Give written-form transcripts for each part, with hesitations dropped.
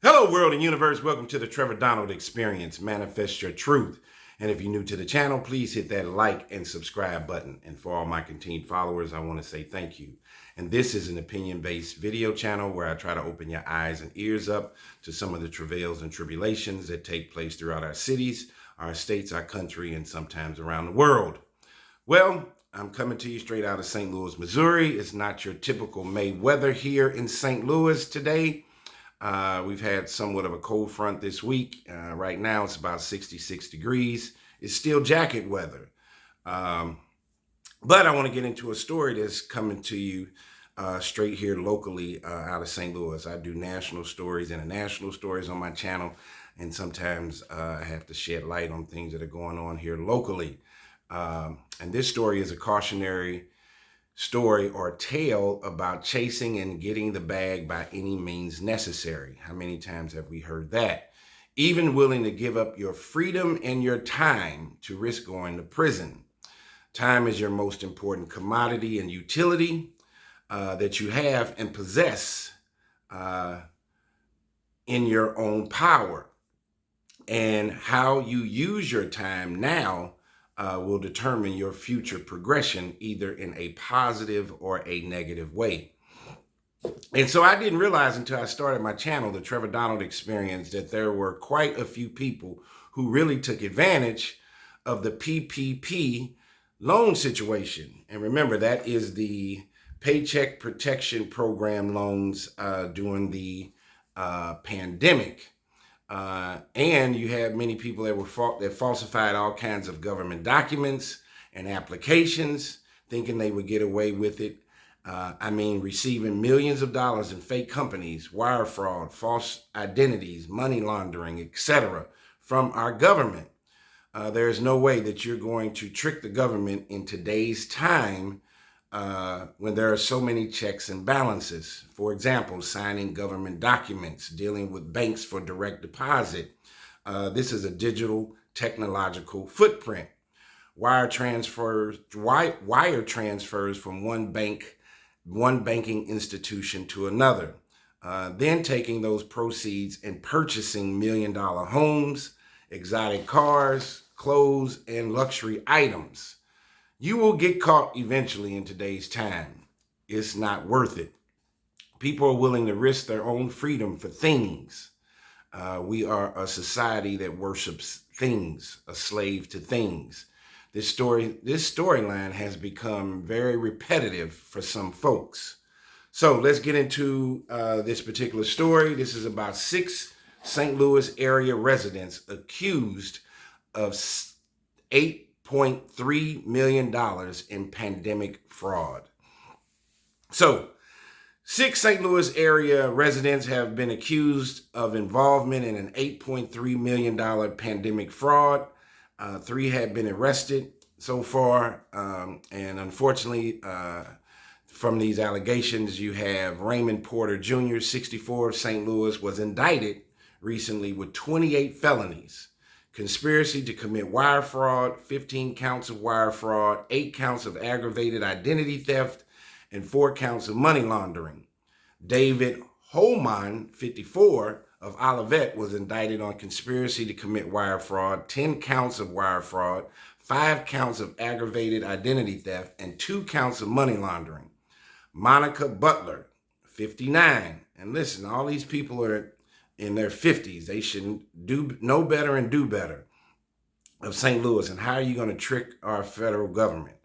Hello, world and universe. Welcome to the Trevor Donald Experience. Manifest your truth. And if you're new to the channel, please hit that like and subscribe button. And for all my continued followers, I want to say thank you. And this is an opinion-based video channel where I try to open your eyes and ears up to some of the travails and tribulations that take place throughout our cities, our states, our country, and sometimes around the world. Well, I'm coming to you straight out of St. Louis, Missouri. It's not your typical May weather here in St. Louis today. We've had somewhat of a cold front this week. Right now it's about 66 degrees. It's still jacket weather. But I want to get into a story that's coming to you straight here locally out of St. Louis. I do national stories, international stories on my channel, and sometimes I have to shed light on things that are going on here locally. And this story is a cautionary story or tale about chasing and getting the bag by any means necessary. How many times have we heard that? Even willing to give up your freedom and your time to risk going to prison. Time is your most important commodity and utility that you have and possess in your own power. And how you use your time now will determine your future progression, either in a positive or a negative way. And so I didn't realize until I started my channel, the Trevor Donald Experience, that there were quite a few people who really took advantage of the PPP loan situation. And remember, that is the Paycheck Protection Program loans during the pandemic. And you had many people that falsified all kinds of government documents and applications, thinking they would get away with it. Receiving millions of dollars in fake companies, wire fraud, false identities, money laundering, etc. from our government. There is no way that you're going to trick the government in today's time when there are so many checks and balances. For example, signing government documents, dealing with banks for direct deposit. This is a digital technological footprint. Wire transfers from one banking institution to another. Then taking those proceeds and purchasing million-dollar homes, exotic cars, clothes, and luxury items. You will get caught eventually in today's time. It's not worth it. People are willing to risk their own freedom for things. We are a society that worships things, a slave to things. This storyline has become very repetitive for some folks. So let's get into this particular story. This is about 6 St. Louis area residents accused of $8.3 million in pandemic fraud. So 6 St. Louis area residents have been accused of involvement in an $8.3 million pandemic fraud. 3 have been arrested so far. And unfortunately, from these allegations, you have Raymond Porter Jr., 64 of St. Louis, was indicted recently with 28 felonies. Conspiracy to commit wire fraud, 15 counts of wire fraud, 8 counts of aggravated identity theft, and 4 counts of money laundering. David Holman, 54, of Olivet, was indicted on conspiracy to commit wire fraud, 10 counts of wire fraud, 5 counts of aggravated identity theft, and 2 counts of money laundering. Monica Butler, 59. And listen, all these people are in their 50s. They should know better and do better, of St. Louis. And how are you going to trick our federal government?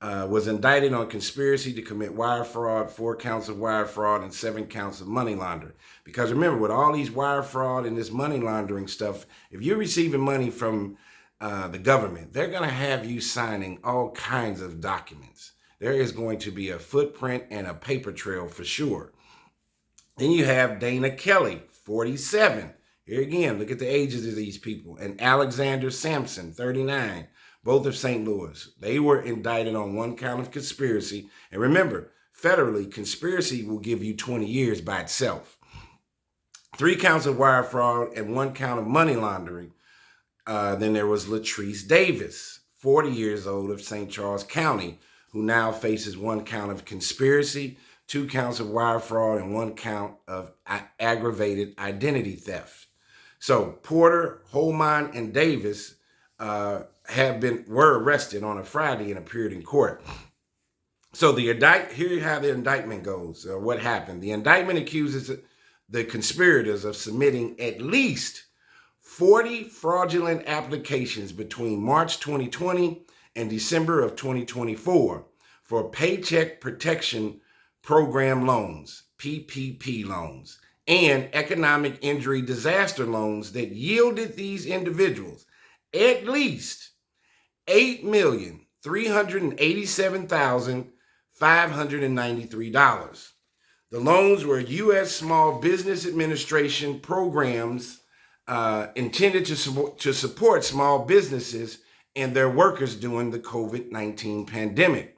Was indicted on conspiracy to commit wire fraud, 4 counts of wire fraud, and 7 counts of money laundering. Because remember, with all these wire fraud and this money laundering stuff, if you're receiving money from the government, they're going to have you signing all kinds of documents. There is going to be a footprint and a paper trail for sure. Then you have Dana Kelly, 47. Here again, look at the ages of these people. And Alexander Sampson, 39, both of St. Louis. They were indicted on 1 count of conspiracy. And remember, federally, conspiracy will give you 20 years by itself. 3 counts of wire fraud and 1 count of money laundering. Then there was Latrice Davis, 40 years old, of St. Charles County, who now faces 1 count of conspiracy, 2 counts of wire fraud, and 1 count of aggravated identity theft. So Porter, Holman, and Davis were arrested on a Friday and appeared in court. So here's how the indictment goes, or what happened. The indictment accuses the conspirators of submitting at least 40 fraudulent applications between March 2020 and December of 2024 for Paycheck Protection Program loans, PPP loans, and economic injury disaster loans that yielded these individuals at least $8,387,593. The loans were U.S. Small Business Administration programs intended to support small businesses and their workers during the COVID-19 pandemic.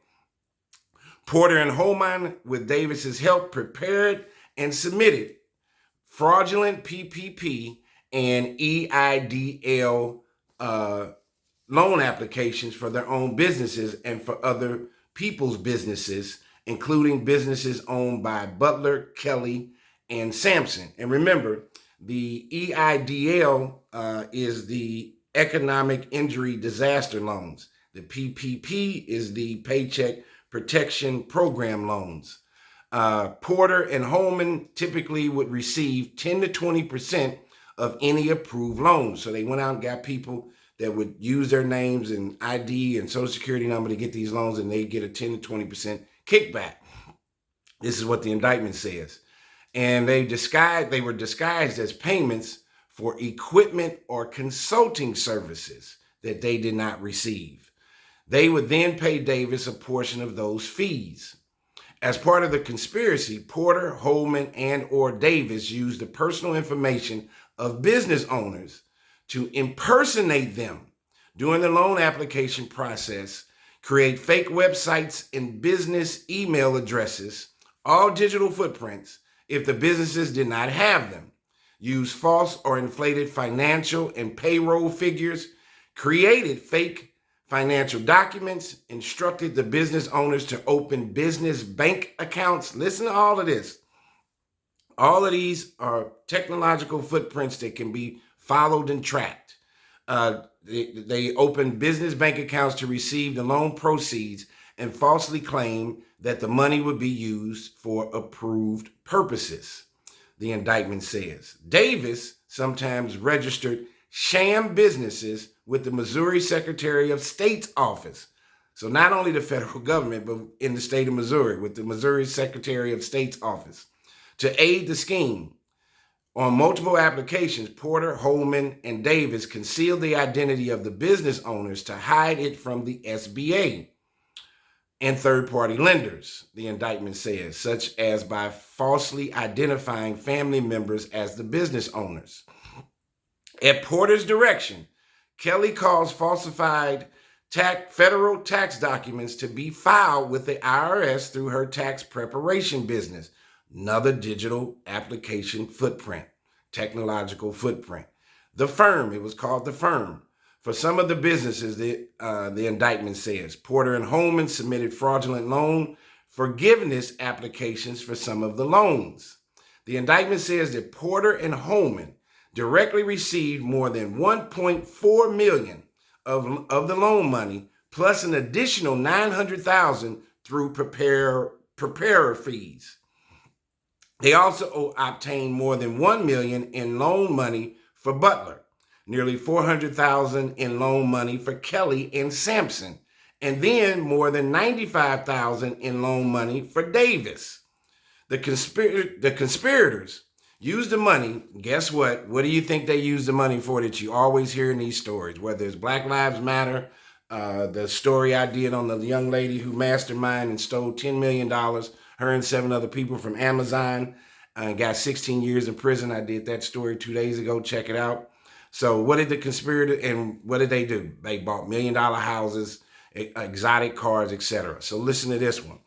Porter and Holman, with Davis's help, prepared and submitted fraudulent PPP and EIDL loan applications for their own businesses and for other people's businesses, including businesses owned by Butler, Kelly, and Sampson. And remember, the EIDL is the Economic Injury Disaster Loans. The PPP is the Paycheck Protection Program loans. Porter and Holman typically would receive 10 to 20% of any approved loans. So they went out and got people that would use their names and ID and social security number to get these loans, and they get a 10 to 20% kickback. This is what the indictment says. And they were disguised as payments for equipment or consulting services that they did not receive. They would then pay Davis a portion of those fees. As part of the conspiracy, Porter, Holman, and/or Davis used the personal information of business owners to impersonate them during the loan application process, create fake websites and business email addresses, all digital footprints, if the businesses did not have them, use false or inflated financial and payroll figures, created fake financial documents, instructed the business owners to open business bank accounts. Listen to all of this. All of these are technological footprints that can be followed and tracked. They opened business bank accounts to receive the loan proceeds and falsely claim that the money would be used for approved purposes, the indictment says. Davis sometimes registered sham businesses with the Missouri Secretary of State's office. So not only the federal government, but in the state of Missouri, with the Missouri Secretary of State's office, to aid the scheme. On multiple applications, Porter, Holman, and Davis concealed the identity of the business owners to hide it from the SBA and third-party lenders, the indictment says, such as by falsely identifying family members as the business owners. At Porter's direction, Kelly caused falsified federal tax documents to be filed with the IRS through her tax preparation business. Another digital application footprint, technological footprint. The Firm, it was called The Firm. For some of the businesses, the indictment says, Porter and Holman submitted fraudulent loan forgiveness applications for some of the loans. The indictment says that Porter and Holman directly received more than $1.4 million of the loan money, plus an additional $900,000 through preparer fees. They also obtained more than $1 million in loan money for Butler, nearly $400,000 in loan money for Kelly and Sampson, and then more than $95,000 in loan money for Davis. The conspirators used the money. Guess what? What do you think they used the money for that you always hear in these stories? Whether it's Black Lives Matter, the story I did on the young lady who masterminded and stole $10 million, her and 7 other people from Amazon, got 16 years in prison. I did that story 2 days ago. Check it out. So what did the conspirators, and what did they do? They bought $1 million houses, exotic cars, etc. So listen to this one.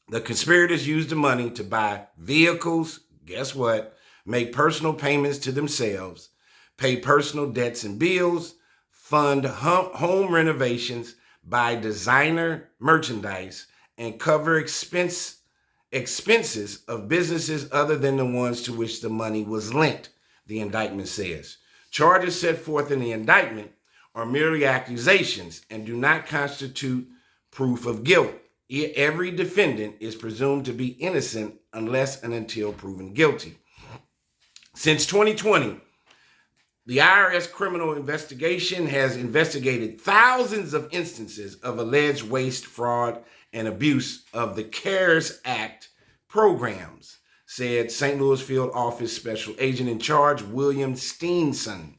The conspirators used the money to buy vehicles. Guess what? Make personal payments to themselves, pay personal debts and bills, fund home renovations, buy designer merchandise, and cover expenses expenses of businesses other than the ones to which the money was lent, the indictment says. Charges set forth in the indictment are merely accusations and do not constitute proof of guilt. Every defendant is presumed to be innocent unless and until proven guilty. Since 2020, the IRS criminal investigation has investigated thousands of instances of alleged waste, fraud, and abuse of the CARES Act programs, said St. Louis Field Office Special Agent in Charge William Steenson.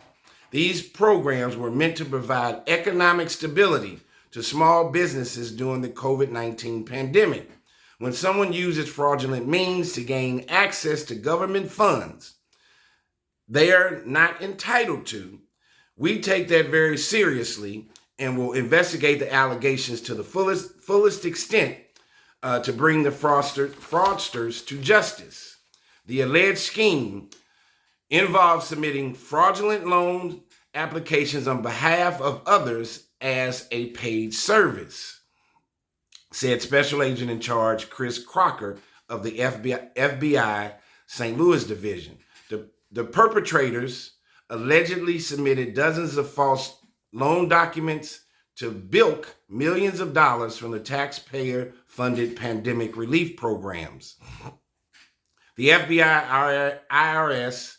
These programs were meant to provide economic stability to small businesses during the COVID-19 pandemic. When someone uses fraudulent means to gain access to government funds they are not entitled to, we take that very seriously and will investigate the allegations to the fullest extent to bring the fraudsters to justice. The alleged scheme involves submitting fraudulent loan applications on behalf of others as a paid service, said Special Agent in Charge Chris Crocker of the FBI St. Louis Division. The perpetrators allegedly submitted dozens of false loan documents to bilk millions of dollars from the taxpayer-funded pandemic relief programs. The FBI, IRS,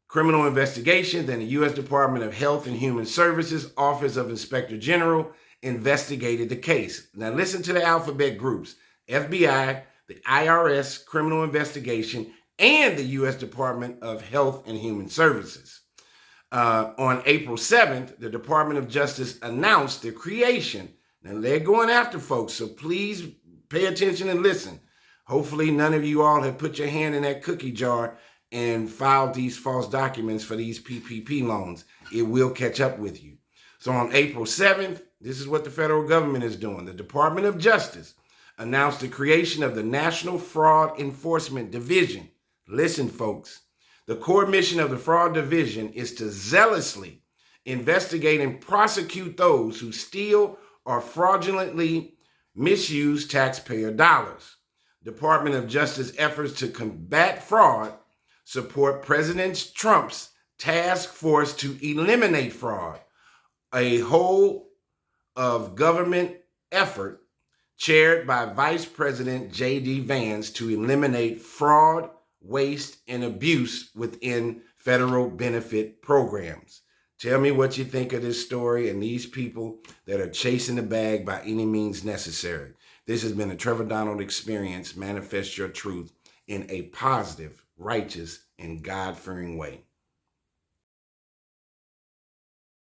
Criminal Investigations, and the U.S. Department of Health and Human Services Office of Inspector General investigated the case. Now listen to the alphabet groups: FBI, the IRS, Criminal Investigation, and the U.S. Department of Health and Human Services. On April 7th, the Department of Justice announced the creation. Now, they're going after folks, so please pay attention and listen. Hopefully, none of you all have put your hand in that cookie jar and filed these false documents for these PPP loans. It will catch up with you. So on April 7th, this is what the federal government is doing. The Department of Justice announced the creation of the National Fraud Enforcement Division. Listen, folks, the core mission of the Fraud Division is to zealously investigate and prosecute those who steal or fraudulently misuse taxpayer dollars. Department of Justice efforts to combat fraud support President Trump's task force to eliminate fraud, a whole of government effort chaired by Vice President J.D. Vance to eliminate fraud, waste, and abuse within federal benefit programs. Tell me what you think of this story and these people that are chasing the bag by any means necessary. This has been a Trevor Donald Experience. Manifest your truth in a positive, righteous, and God-fearing way.